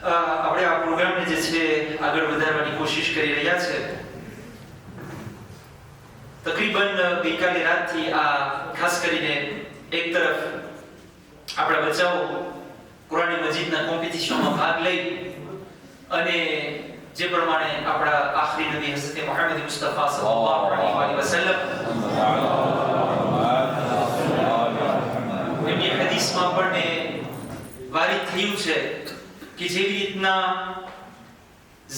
આપણે આ પ્રોગ્રામને જે છે આગળ વધારવાની કોશિશ કરી રહ્યા છે. તકરીબન ગઈકાલે રાતથી આ ખાસ કરીને એક તરફ આપણા બચ્ચાઓ કુરાન મજીદના કોમ્પિટિશનમાં ભાગ લઈ અને જે પ્રમાણે આપણા આખરી નબી હઝરત મુહમ્મદ મુસ્તફા સલ્લલ્લાહુ અલૈહિ વસલ્લમ એમની હદીસમાં પણ વારિદ થયું છે કે જેવી રીતના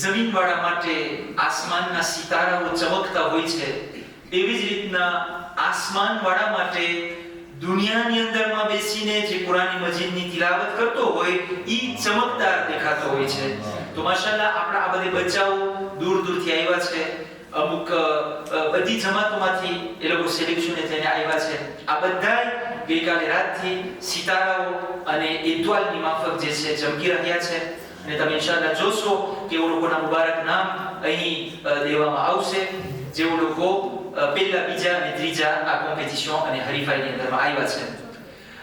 જમીનવાળા માટે આસમાનના સિતારાઓ ચમકતા હોય છે, એવી જ રીતના આસમાનવાળા માટે દુનિયાની અંદરમાં બેસીને જે કુરાન મજીદની તિલાવત કરતો હોય ઈ ચમકદાર દેખાતો હોય છે. તો માશાઅલ્લાહ આપણા આ બધે બચ્ચાઓ દૂર દૂરથી આવ્યા છે. અમુક બધી જમાતોમાંથી એ લોકો સિલેક્શને થઈને આવ્યા છે. આ બધાય ગઈકાલે રાતથી સિતારાઓ અને ઇદ્વાલની માફક જે છે ચમકી રહ્યા છે. અને તમે ઇન્શાઅલ્લાહ જોશો કે એ લોકોના મુબારક નામ અહીં દેવામાં આવશે, જેઓ લોકો પહેલા, બીજા અને ત્રીજા આ કોમ્પિટિશન અને હરીફાઈની અંદરમાં આવ્યા છે.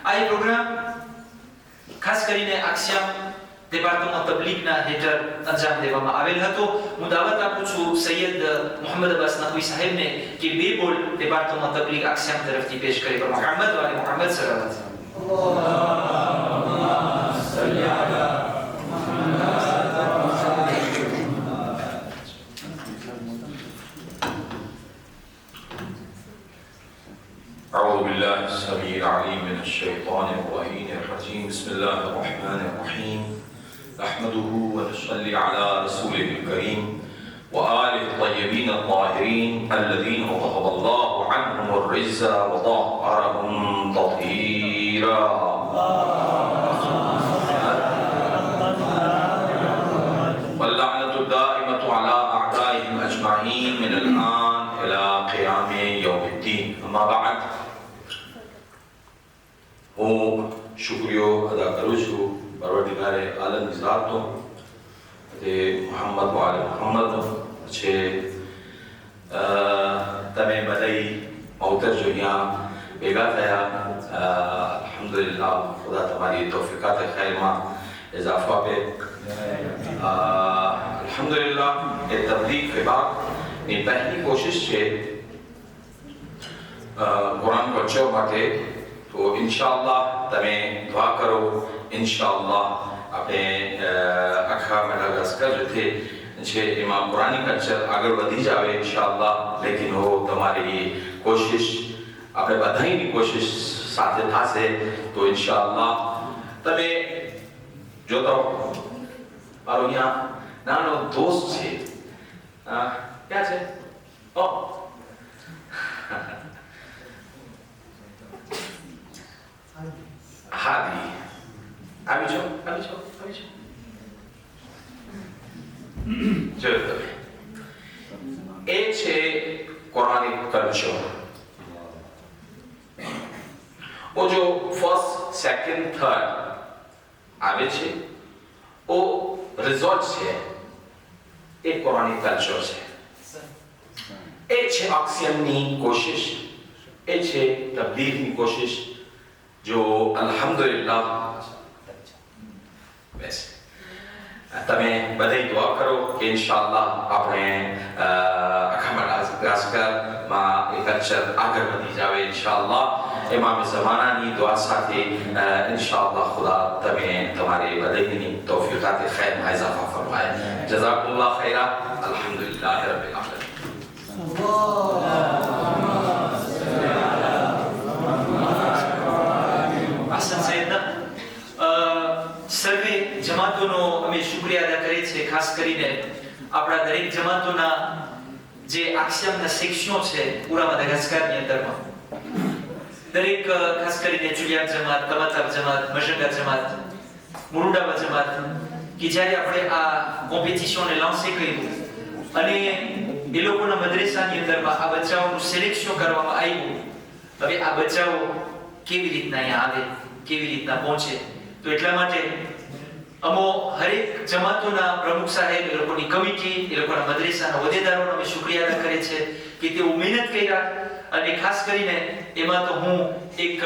આ એ પ્રોગ્રામ ખાસ કરીને આક્ષિયામ ડિપાર્ટમેન્ટ તબલીગના હેઠળ અંજામ દેવામાં આવેલ હતો. હું દાવત આપું છું સૈયદ મોહમ્મદ અબ્બાસ નકવી સાહેબને કે બે બોલ ડિપાર્ટમેન્ટ તબલીગ આક્ષિયામ તરફથી પેશ કરે. મોહમ્મદ વાલે મોહમ્મદ સલ્લલ્લાહુ અલૈહિ أعوذ بالله السميع العليم من الشيطان الرجيم. بسم الله الرحمن الرحيم. نحمده ونصلي على رسوله الكريم وآله الطيبين الطاهرين الذين وضرب الله عنهم الرجز وطهرهم تطهيرا. واللعنة الدائمة على أعدائهم أجمعين من الآن إلى قيام يوم الدين. أما بعد, હું શુક્રિયો અદા કરું છું પરવરદિગારે આલમની ઝાતનો, તે મુહમ્મદ વાલે મુહમ્મદનો છે. તમે બધાય મૌતર જો અહીંયા ભેગા થયા, અલ્હમ્દુલિલ્લાહ. ખુદા તમારી તૌફીકાત ખૈરમાં ઇજાફો આપે. અલ્હમ્દુલિલ્લાહ એ તબલીગ વિભાગની પહેલી કોશિશ છે કુરાન બચ્ચાઓ માટે. તો ઇન્શાઅલ્લાહ તમે દુઆ કરો. ઇન્શાઅલ્લાહ આપણે આખા મેડાગાસ્કર જે છે એમાં કુરાની કલ્ચર આગળ વધી જાવે ઇન્શાઅલ્લાહ. લેકિન હો તમારી કોશિશ, આપણે બધાની કોશિશ સાથે થશે તો ઇન્શાઅલ્લાહ. તમે જોતો મારો અહીંયા નાનો દોસ્ત છે. ક્યાં છે? ઓ હાદી, આવી છો. જો એ છે કુરાનિક કલ્ચર. ઓ જો ફર્સ્ટ, સેકન્ડ, થર્ડ આવે છે, ઓ રિઝલ્ટ છે, એ કુરાનિક કલ્ચર છે. એ છે આક્ષિયામની કોશિશ, એ છે તબલીગની કોશિશ. જો અલ્હમ્દુલિલ્લાહ બસ તમે બધાય દુઆ કરો કે ઇન્શાઅલ્લાહ આપણે આખા મેડાગાસ્કરમાં એ કલ્ચર આગળ વધી જાવે ઇન્શાઅલ્લાહ. ઇમામ ઝમાનાની દુઆ સાથે ઇન્શાઅલ્લાહ ખુદા તમે તમારી બધાયની તૌફીકાત ખૈરમાં ઇજાફા ફરમાય. જઝાકુમુલ્લાહ ખૈરા. અલ્હમ્દુલિલ્લાહ રબ્બિલ આલમીન. સર્વે જમાતોનો અમે શુક્રિયા અદા કરીએ છીએ. ખાસ કરીને આપણા દરેક જમાતોના જે આક્ષિયામના સેક્શનો છે પૂરા મદાગાસ્કરની અંદરમાં, દરેક ખાસ કરીને ચુલિયાબ જમાત, તમાતાબ જમાત, મશંગા જમાત, મુરુડાવા જમાત, કે જ્યારે આપણે આ કોમ્પિટિશનને લોન્ચે કર્યું અને એ લોકોના મદ્રેસાની અંદરમાં આ બચ્ચાઓનું સિલેક્શન કરવામાં આવ્યું. હવે આ બચ્ચાઓ કેવી રીતના અહીંયા આવે, કેવી રીતના પહોંચે, તો એટલા માટે અમો હરેક જમાતોના પ્રમુખ સાહેબ, એ લોકોની કમિટી, એ લોકોના મદ્રેસાના હોદ્દેદારોનો અમે શુક્રિયા અદા કરીએ છીએ કે તેઓ મહેનત કર્યા. અને ખાસ કરીને એમાં તો હું એક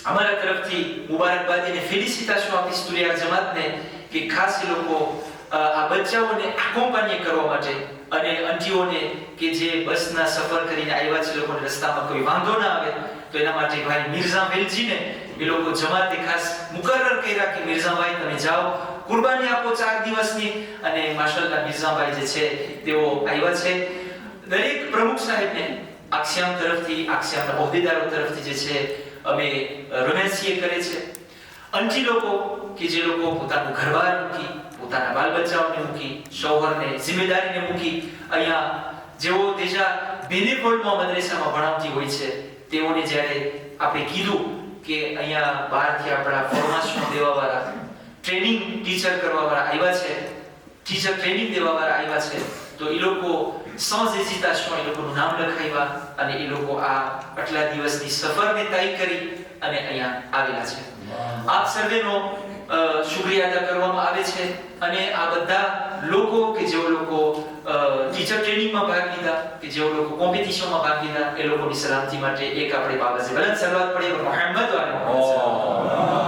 અમારા તરફથી મુબારકબાદી અને ફેલિસિટેશન આપી સ્ટુડિયા જમાતને કે ખાસ એ લોકો આ બચ્ચાઓને એકોમ્પાની કરવા માટે અને અંટીઓને કે જે બસના સફર કરીને આવ્યા છે લોકોને રસ્તામાં કોઈ વાંધો ના આવે તો એના માટે ભાઈ મિર્ઝા વેલજીને એ લોકો જમાતે ખાસ મુકર્રર કર્યા કે મિર્ઝાભાઈ તમે જાઓ કુરબાની આપો 4 દિવસની અને માશાઅલ્લાહ મિર્ઝાભાઈ જે છે તેઓ આવ્યા છે દરેક પ્રમુખ સાહેબને આક્ષિયામ તરફથી આક્ષિયામના હોદ્દેદારો તરફથી જે છે અમે રમેશજીએ કરે છે અંટી લોકો કે જે લોકો પોતાનું ઘરબાર મૂકી પોતાના બાલ બચ્ચાઓને મૂકી શૌહરને જિમ્મેદારીને મૂકી અહીંયા જેઓ તેજા બેનેકોલ્ડમાં મદ્રેસામાં ભણાવતી હોય છે તેઓને જ્યારે આપણે કીધું કે અહીંયા બહારથી આપણા ફોર્મેશન દેવાવાળા ટ્રેનિંગ ટીચર કરવાવાળા આવ્યા છે ટીચર ટ્રેનિંગ દેવાવાળા આવ્યા છે તો એ લોકો sans hésitation એ લોકોનું નામ લખાવ્યા અને એ લોકો આ આટલા દિવસની સફરને તય કરી અને અહીંયા આવેલા છે આપ સર્વેનો શુક્રિયા અદા કરવામાં આવે છે અને આ બધા લોકો કે જેઓ લોકો ટીચર ટ્રેનિંગમાં ભાગ લીધા કે જેઓ લોકો કોમ્પિટિશનમાં ભાગ લીધા એ લોકોની સલામતી માટે એક આપણે બાબા છે બલંદ સલાવત પડે મોહમ્મદ વાલે